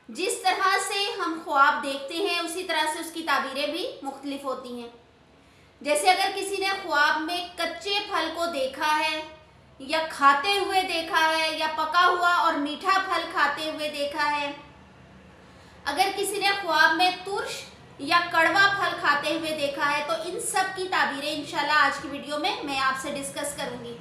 جس طرح سے ہم خواب دیکھتے ہیں اسی طرح سے اس کی تعبیریں بھی مختلف ہوتی ہیں. جیسے اگر کسی نے خواب میں کچے پھل کو دیکھا ہے یا کھاتے ہوئے دیکھا ہے یا پکا ہوا اور میٹھا پھل کھاتے ہوئے دیکھا ہے. اگر کسی نے خواب میں ترش یا کڑوا پھل کھاتے ہوئے دیکھا ہے تو ان سب کی تعبیریں انشاءاللہ آج کی ویڈیو میں آپ سے ڈسکس کروں گی.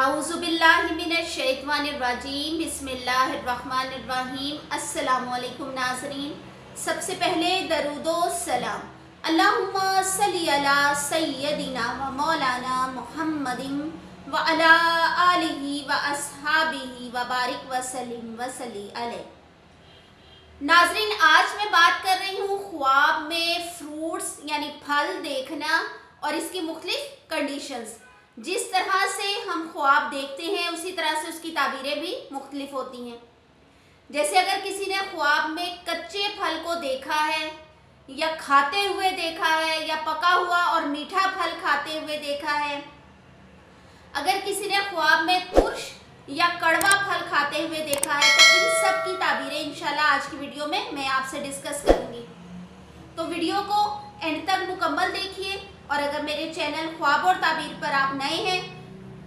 اعوذ باللہ من الشیطان الرجیم. بسم اللہ الرحمن الرحیم. السلام علیکم ناظرین. سب سے پہلے درود و سلام اللہم صلی علی سیدنا و مولانا محمد و علی آلہ و اصحابہ و بارک وسلم وصلی علیہ. ناظرین آج میں بات کر رہی ہوں خواب میں فروٹس یعنی پھل دیکھنا اور اس کی مختلف کنڈیشنز. جس طرح سے ہم خواب دیکھتے ہیں اسی طرح سے اس کی تعبیریں بھی مختلف ہوتی ہیں. جیسے اگر کسی نے خواب میں کچے پھل کو دیکھا ہے یا کھاتے ہوئے دیکھا ہے یا پکا ہوا اور میٹھا پھل کھاتے ہوئے دیکھا ہے. اگر کسی نے خواب میں ترش یا کڑوا پھل کھاتے ہوئے دیکھا ہے تو ان سب کی تعبیریں انشاءاللہ آج کی ویڈیو میں آپ سے ڈسکس کروں گی. تو ویڈیو کو اینڈ تک مکمل دیکھیے اور اگر میرے چینل خواب اور تعبیر پر آپ نئے ہیں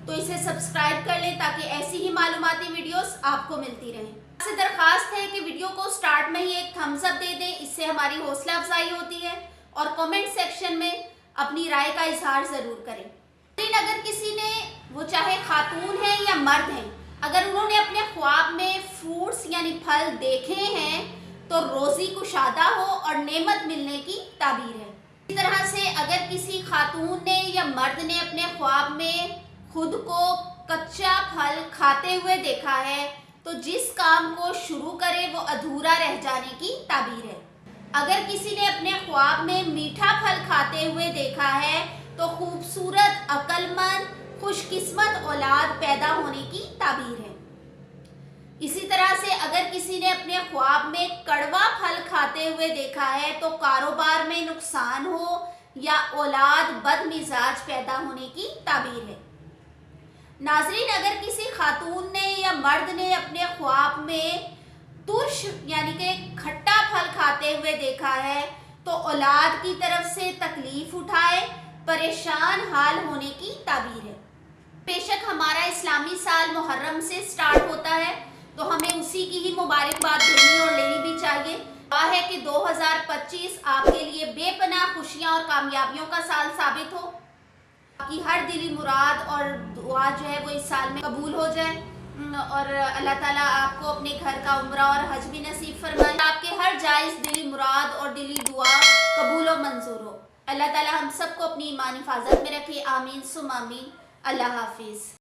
تو اسے سبسکرائب کر لیں تاکہ ایسی ہی معلوماتی ویڈیوز آپ کو ملتی رہیں. آپ سے درخواست ہے کہ ویڈیو کو سٹارٹ میں ہی ایک تھمز اپ دے دیں. اس سے ہماری حوصلہ افزائی ہوتی ہے اور کمنٹ سیکشن میں اپنی رائے کا اظہار ضرور کریں. لیکن اگر کسی نے وہ چاہے خاتون ہیں یا مرد ہیں اگر انہوں نے اپنے خواب میں فروٹس یعنی پھل دیکھے ہیں تو روزی کشادہ ہو اور نعمت ملنے کی تعبیر ہے. اسی طرح سے اگر کسی خاتون نے یا مرد نے اپنے خواب میں خود کو کچا پھل کھاتے ہوئے دیکھا ہے تو جس کام کو شروع کرے وہ ادھورا رہ جانے کی تعبیر ہے. اگر کسی نے اپنے خواب میں میٹھا پھل کھاتے ہوئے دیکھا ہے تو خوبصورت عقل مند خوش قسمت اولاد پیدا ہونے کی تعبیر ہے. اسی طرح سے اگر کسی نے اپنے خواب میں کڑوا پھل کھاتے ہوئے دیکھا ہے تو کاروبار میں نقصان ہو یا اولاد بد مزاج پیدا ہونے کی تعبیر ہے. ناظرین اگر کسی خاتون نے یا مرد نے اپنے خواب میں ترش یعنی کہ کھٹا پھل کھاتے ہوئے دیکھا ہے تو اولاد کی طرف سے تکلیف اٹھائے پریشان حال ہونے کی تعبیر ہے. بے شک ہمارا اسلامی سال محرم سے سٹارٹ ہوتا ہے تو ہمیں اسی کی ہی مبارکباد دینی اور لینی بھی چاہیے. دعا ہے کہ 2025 آپ کے لیے بے پناہ خوشیاں اور کامیابیوں کا سال ثابت ہو. آپ کی ہر دلی مراد اور دعا جو ہے وہ اس سال میں قبول ہو جائے اور اللہ تعالیٰ آپ کو اپنے گھر کا عمرہ اور حج بھی نصیب فرمائے. آپ کے ہر جائز دلی مراد اور دلی دعا قبول و منظور ہو. اللہ تعالیٰ ہم سب کو اپنی ایمانی حفاظت میں رکھے. آمین ثم آمین. اللہ حافظ.